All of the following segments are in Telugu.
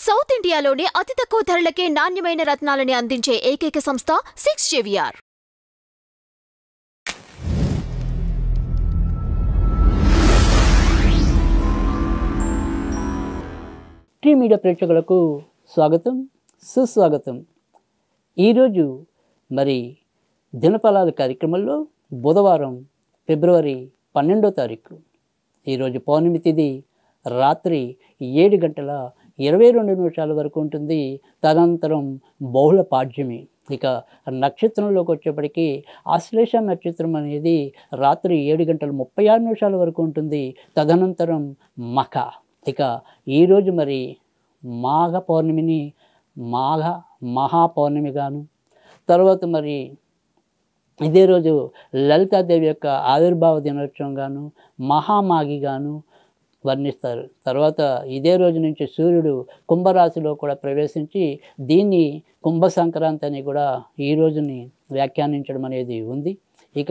సౌత్ ఇండియాలోనే అతి తక్కువ ధరలకే నాణ్యమైన రత్నాలని అందించే ఏకైక సంస్థ 6 JVR. టీ మీడియా ప్రేక్షకులకు స్వాగతం, సుస్వాగతం. ఈరోజు మరి దినఫలాల కార్యక్రమంలో బుధవారం ఫిబ్రవరి 12వ తారీఖు. ఈరోజు పౌర్ణమి తిథి రాత్రి 7:22 వరకు ఉంటుంది. తదనంతరం బహుళ పాడ్యమి. ఇక నక్షత్రంలోకి వచ్చేప్పటికీ ఆశ్లేష నక్షత్రం అనేది రాత్రి 7:36 వరకు ఉంటుంది. తదనంతరం మఖ. ఇక ఈరోజు మరి మాఘ పౌర్ణమిని మహాపౌర్ణమిగాను, తర్వాత మరి ఇదే రోజు లలితాదేవి యొక్క ఆవిర్భావ దినోత్సవంగాను, మహామాఘిగాను వర్ణిస్తారు. తర్వాత ఇదే రోజు నుంచి సూర్యుడు కుంభరాశిలో కూడా ప్రవేశించి దీన్ని కుంభ సంక్రాంతి అని కూడా ఈ రోజుని వ్యాఖ్యానించడం అనేది ఉంది. ఇక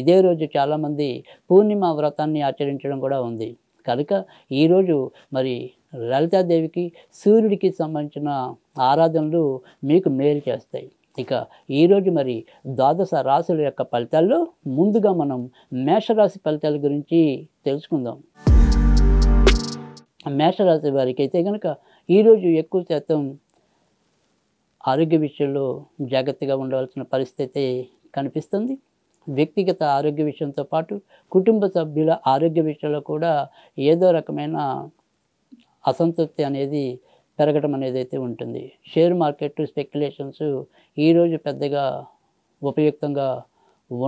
ఇదే రోజు చాలామంది పూర్ణిమ వ్రతాన్ని ఆచరించడం కూడా ఉంది. కనుక ఈరోజు మరి లలితాదేవికి సూర్యుడికి సంబంధించిన ఆరాధనలు మీకు మేలు చేస్తాయి. ఇక ఈరోజు మరి ద్వాదశ రాశుల యొక్క ఫలితాల్లో ముందుగా మనం మేషరాశి ఫలితాల గురించి తెలుసుకుందాం. మేషరాశి వారికి అయితే కనుక ఈరోజు ఎక్కువ శాతం ఆరోగ్య విషయంలో జాగ్రత్తగా ఉండవలసిన పరిస్థితి కనిపిస్తుంది. వ్యక్తిగత ఆరోగ్య విషయంతో పాటు కుటుంబ సభ్యుల ఆరోగ్య విషయంలో కూడా ఏదో రకమైన అసంతృప్తి అనేది పెరగడం అనేది అయితే ఉంటుంది. షేర్ మార్కెట్ స్పెక్యులేషన్స్ ఈరోజు పెద్దగా ఉపయుక్తంగా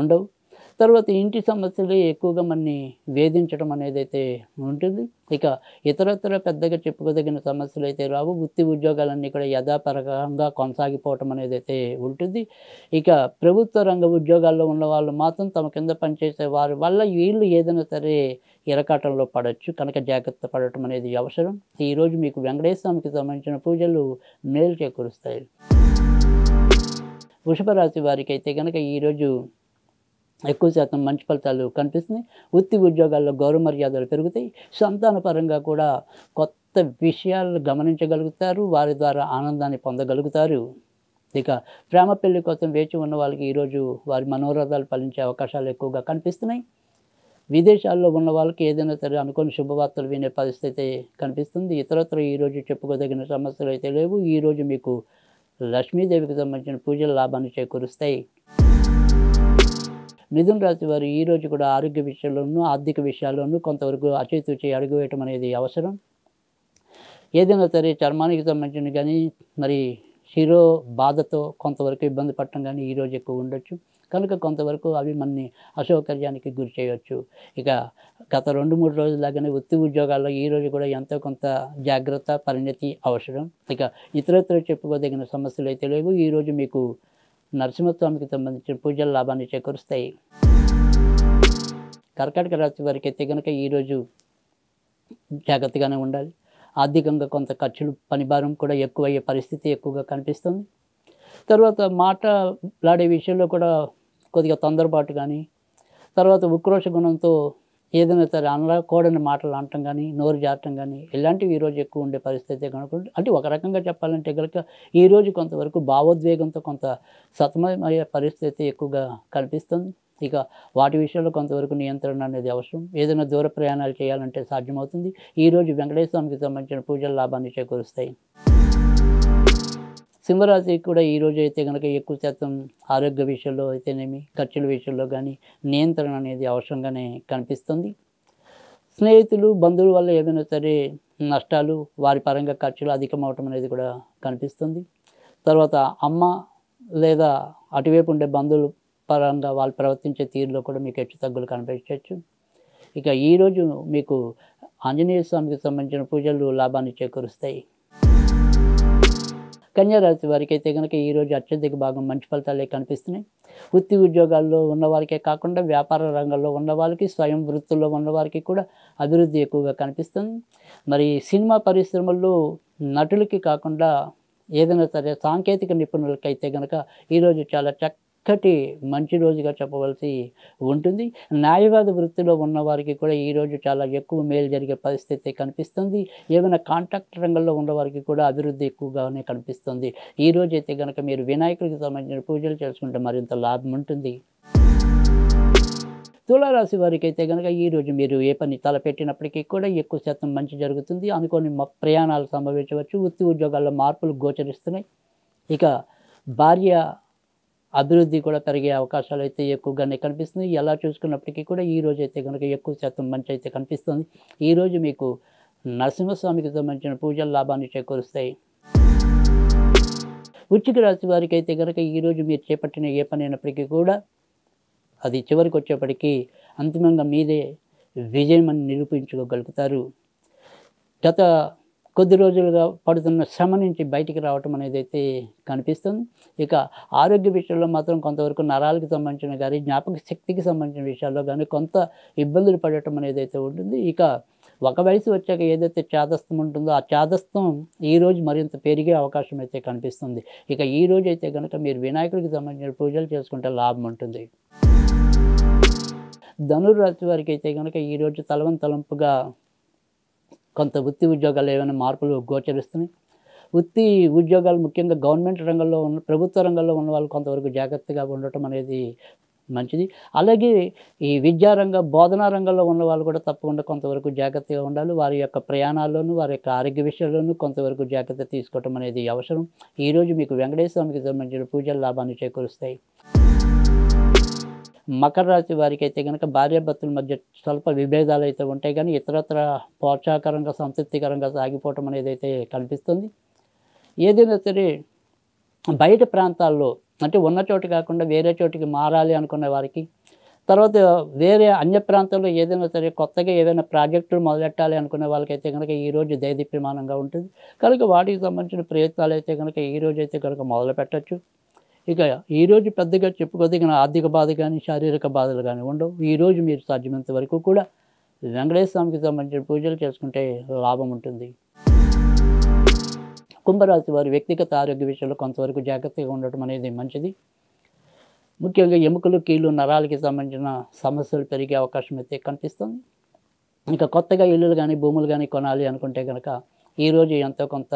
ఉండవు. తర్వాత ఇంటి సమస్యలు ఎక్కువగా మనని వేధించడం అనేది అయితే ఉంటుంది. ఇక ఇతరత్ర పెద్దగా చెప్పుకోదగిన సమస్యలు అయితే రావు. వృత్తి ఉద్యోగాలన్నీ కూడా యథాపరంగా కొనసాగిపోవటం అనేది అయితే ఉంటుంది. ఇక ప్రభుత్వ రంగ ఉద్యోగాల్లో ఉన్న వాళ్ళు మాత్రం తమ కింద పనిచేసే వారి వల్ల వీళ్ళు ఏదైనా సరే ఇరకాటంలో పడవచ్చు. కనుక జాగ్రత్త పడటం అనేది అవసరం. ఈరోజు మీకు వెంకటేశ్వర స్వామికి సంబంధించిన పూజలు మేలు చేకూరుస్తాయి. వృషభ రాశి వారికి అయితే కనుక ఈరోజు ఎక్కువ శాతం మంచి ఫలితాలు కనిపిస్తున్నాయి. వృత్తి ఉద్యోగాల్లో గౌరవ మర్యాదలు పెరుగుతాయి. సంతాన పరంగా కూడా కొత్త విషయాలు గమనించగలుగుతారు. వారి ద్వారా ఆనందాన్ని పొందగలుగుతారు. ఇక ప్రేమ పెళ్లి కోసం వేచి ఉన్న వాళ్ళకి ఈరోజు వారి మనోరథాలు ఫలించే అవకాశాలు ఎక్కువగా కనిపిస్తున్నాయి. విదేశాల్లో ఉన్న వాళ్ళకి ఏదైనా సరే అనుకోని శుభవార్తలు వినే పరిస్థితి కనిపిస్తుంది. ఇతరత్ర ఈరోజు చెప్పుకోదగిన సమస్యలు అయితే లేవు. ఈరోజు మీకు లక్ష్మీదేవికి సంబంధించిన పూజలు లాభాన్ని చేకూరుస్తాయి. మిథున రాశి వారు ఈరోజు కూడా ఆరోగ్య విషయంలోనూ ఆర్థిక విషయాల్లోనూ కొంతవరకు అచేతూచి అడుగు వేయటం అనేది అవసరం. ఏదైనా సరే చర్మానికి సంబంధించిన కానీ మరి శిరో బాధతో కొంతవరకు ఇబ్బంది పడటం కానీ ఈరోజు ఎక్కువ ఉండొచ్చు. కనుక కొంతవరకు అవి మనని అసౌకర్యానికి గురి చేయవచ్చు. ఇక గత 2-3 రోజులాగానే వృత్తి ఉద్యోగాల్లో ఈరోజు కూడా ఎంతో కొంత జాగ్రత్త పరిణతి అవసరం. ఇక ఇతరత్ర చెప్పుకోదగిన సమస్యలు అయితే లేవు. ఈరోజు మీకు నరసింహస్వామికి సంబంధించిన పూజల లాభాన్ని చేకూరుస్తాయి. కర్కాటక రాశి వారికి అయితే కనుక ఈరోజు జాగ్రత్తగానే ఉండాలి. ఆర్థికంగా కొంత ఖర్చులు పనిభారం కూడా ఎక్కువయ్యే పరిస్థితి ఎక్కువగా కనిపిస్తుంది. తర్వాత మాట్లాడే విషయంలో కూడా కొద్దిగా తొందరపాటు కానీ, తర్వాత ఉక్రోష గుణంతో ఏదైనా సరే అనకూడని మాటలు అనటం కానీ, నోరు జారటం కానీ ఇలాంటివి ఈరోజు ఎక్కువ ఉండే పరిస్థితి కనుక, అంటే ఒక రకంగా చెప్పాలంటే కనుక ఈరోజు కొంతవరకు భావోద్వేగంతో కొంత సతమతమయ్యే పరిస్థితి ఎక్కువగా కనిపిస్తుంది. ఇక వాటి విషయంలో కొంతవరకు నియంత్రణ అనేది అవసరం. ఏదైనా దూర ప్రయాణాలు చేయాలంటే సాధ్యమవుతుంది. ఈరోజు వెంకటేశ్వర స్వామికి సంబంధించిన పూజల లాభాన్ని చేకూరుస్తాయి. సింహరాశికి కూడా ఈరోజు అయితే కనుక ఎక్కువ శాతం ఆరోగ్య విషయంలో అయితేనేమి, ఖర్చుల విషయంలో కానీ నియంత్రణ అనేది అవసరంగానే కనిపిస్తుంది. స్నేహితులు బంధువుల వల్ల ఏదైనా సరే నష్టాలు, వారి పరంగా ఖర్చులు అధికమవటం అనేది కూడా కనిపిస్తుంది. తర్వాత అమ్మ లేదా అటువైపు ఉండే బంధువుల పరంగా వాళ్ళు ప్రవర్తించే తీరులో కూడా మీకు హెచ్చు తగ్గులు కనిపించవచ్చు. ఇక ఈరోజు మీకు ఆంజనేయ స్వామికి సంబంధించిన పూజలు లాభాన్ని చేకూరుస్తాయి. కన్యా రాశి వారికి అయితే కనుక ఈరోజు అత్యధిక భాగం మంచి ఫలితాలే కనిపిస్తున్నాయి. వృత్తి ఉద్యోగాల్లో ఉన్నవారికే కాకుండా వ్యాపార రంగంలో ఉన్నవారికి, స్వయం వృత్తుల్లో ఉన్నవారికి కూడా అభివృద్ధి ఎక్కువగా కనిపిస్తుంది. మరి సినిమా పరిశ్రమల్లో నటులకి కాకుండా ఏదైనా సరే సాంకేతిక నిపుణులకైతే కనుక ఈరోజు చాలా చక్కటి మంచి రోజుగా చెప్పవలసి ఉంటుంది. న్యాయవాద వృత్తిలో ఉన్నవారికి కూడా ఈరోజు చాలా ఎక్కువ మేలు జరిగే పరిస్థితి కనిపిస్తుంది. ఏమైనా కాంట్రాక్ట్ రంగంలో ఉన్నవారికి కూడా అభివృద్ధి ఎక్కువగానే కనిపిస్తుంది. ఈరోజైతే గనక మీరు వినాయకుడికి సంబంధించిన పూజలు చేసుకుంటే మరింత లాభం ఉంటుంది. తులారాశి వారికైతే గనక ఈరోజు మీరు ఏ పని తలపెట్టినప్పటికీ కూడా ఎక్కువ శాతం మంచి జరుగుతుంది. అనుకోని ప్రయాణాలు సంభవించవచ్చు. వృత్తి ఉద్యోగాల్లో మార్పులు గోచరిస్తున్నాయి. ఇక భార్య అభివృద్ధి కూడా పెరిగే అవకాశాలు అయితే ఎక్కువగానే కనిపిస్తున్నాయి. ఎలా చూసుకున్నప్పటికీ కూడా ఈరోజు అయితే కనుక ఎక్కువ శాతం మంచి అయితే కనిపిస్తుంది. ఈరోజు మీకు నరసింహస్వామికి సంబంధించిన పూజలు లాభాన్ని చేకూరుస్తాయి. వృశ్చిక రాశి వారికి అయితే కనుక ఈరోజు మీరు చేపట్టిన ఏ పని అయినప్పటికీ కూడా అది చివరికి వచ్చేప్పటికీ అంతిమంగా మీదే విజయం అని నిరూపించుకోగలుగుతారు. గత కొద్ది రోజులుగా పడుతున్న శ్రమ నుంచి బయటికి రావటం అనేది అయితే కనిపిస్తుంది. ఇక ఆరోగ్య విషయంలో మాత్రం కొంతవరకు నరాలకు సంబంధించిన కానీ జ్ఞాపక శక్తికి సంబంధించిన విషయాల్లో కానీ కొంత ఇబ్బందులు పడటం అనేది అయితే ఉంటుంది. ఇక ఒక వయసు వచ్చాక ఏదైతే చాదస్తం ఉంటుందో ఆ చాదస్తం ఈరోజు మరింత పెరిగే అవకాశం అయితే కనిపిస్తుంది. ఇక ఈరోజు అయితే కనుక మీరు వినాయకుడికి సంబంధించిన పూజలు చేసుకుంటే లాభం ఉంటుంది. ధనుర్రాశి వారికి అయితే కనుక ఈరోజు తలంపుగా కొంత వృత్తి ఉద్యోగాలు ఏమైనా మార్పులు గోచరిస్తున్నాయి. వృత్తి ఉద్యోగాలు ముఖ్యంగా గవర్నమెంట్ రంగంలో ఉన్న ప్రభుత్వ రంగంలో ఉన్న వాళ్ళు కొంతవరకు జాగ్రత్తగా ఉండటం అనేది మంచిది. అలాగే ఈ విద్యారంగ బోధనా రంగంలో ఉన్న వాళ్ళు కూడా తప్పకుండా కొంతవరకు జాగ్రత్తగా ఉండాలి. వారి యొక్క ప్రయాణాల్లోనూ వారి యొక్క ఆరోగ్య విషయాల్లోనూ కొంతవరకు జాగ్రత్త తీసుకోవటం అనేది అవసరం. ఈరోజు మీకు వెంకటేశ్వర స్వామికి సంబంధించిన పూజలు లాభాన్ని చేకూరుస్తాయి. మకర రాశి వారికి అయితే కనుక భార్యాభర్తల మధ్య స్వల్ప విభేదాలు అయితే ఉంటాయి, కానీ ఇతరత్ర ప్రోత్సాహకరంగా సంతృప్తికరంగా సాగిపోవటం అనేది అయితే కనిపిస్తుంది. ఏదైనా సరే బయట ప్రాంతాల్లో అంటే ఉన్న చోటు కాకుండా వేరే చోటికి మారాలి అనుకునే వారికి, తర్వాత వేరే అన్య ప్రాంతాల్లో ఏదైనా సరే కొత్తగా ఏదైనా ప్రాజెక్టులు మొదలెట్టాలి అనుకునే వాళ్ళకైతే కనుక ఈరోజు దేదీప్యమానంగా ఉంటుంది. కనుక వాటికి సంబంధించిన ప్రయత్నాలు అయితే కనుక ఈరోజు అయితే కనుక మొదలు పెట్టచ్చు. ఇక ఈరోజు పెద్దగా చెప్పుకోదగిన ఆర్థిక బాధ కానీ శారీరక బాధలు కానీ ఉండవు. ఈరోజు మీరు సాధ్యమైనంత వరకు కూడా వెంకటేశ్వర స్వామికి సంబంధించిన పూజలు చేసుకుంటే లాభం ఉంటుంది. కుంభరాశి వారి వ్యక్తిగత ఆరోగ్య విషయంలో కొంతవరకు జాగ్రత్తగా ఉండటం అనేది మంచిది. ముఖ్యంగా ఎముకలు కీళ్ళు నరాలకి సంబంధించిన సమస్యలు పెరిగే అవకాశం అయితే కనిపిస్తుంది. ఇంకా కొత్తగా ఇల్లులు కానీ భూములు కానీ కొనాలి అనుకుంటే కనుక ఈరోజు ఎంతో కొంత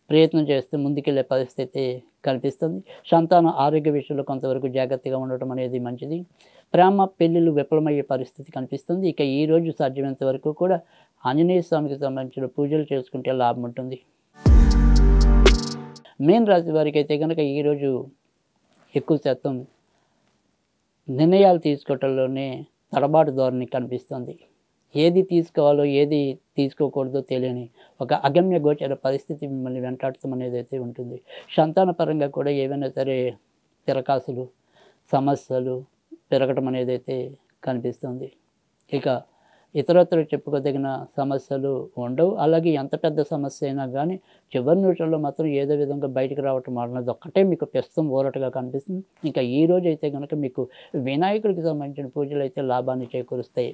ప్రయత్నం చేస్తే ముందుకెళ్ళే పరిస్థితి కనిపిస్తుంది. సంతాన ఆరోగ్య విషయంలో కొంతవరకు జాగ్రత్తగా ఉండటం అనేది మంచిది. ప్రేమ పెళ్ళిళ్ళు విఫలమయ్యే పరిస్థితి కనిపిస్తుంది. ఇక ఈరోజు సాధ్యమైనంత వరకు కూడా ఆంజనేయ స్వామికి సంబంధించిన పూజలు చేసుకుంటే లాభం ఉంటుంది. మీన రాశి వారికి అయితే కనుక ఈరోజు ఎక్కువ శాతం నిర్ణయాలు తీసుకోవటంలోనే తడబాటు ధోరణి కనిపిస్తుంది. ఏది తీసుకోవాలో ఏది తీసుకోకూడదో తెలియని ఒక అగమ్య గోచర పరిస్థితి మిమ్మల్ని వెంటాడటం అనేది అయితే ఉంటుంది. సంతాన పరంగా కూడా ఏవైనా సరే తిరకాసులు సమస్యలు పెరగటం అనేది అయితే కనిపిస్తుంది. ఇక ఇతరత్ర చెప్పుకోదగిన సమస్యలు ఉండవు. అలాగే ఎంత పెద్ద సమస్య అయినా కానీ చివరి నిమిషంలో మాత్రం ఏదో విధంగా బయటకు రావటం అన్నది ఒక్కటే మీకు ప్రస్తుతం ఊరటగా కనిపిస్తుంది. ఇంకా ఈరోజు అయితే కనుక మీకు వినాయకుడికి సంబంధించిన పూజలు అయితే లాభాన్ని చేకూరుస్తాయి.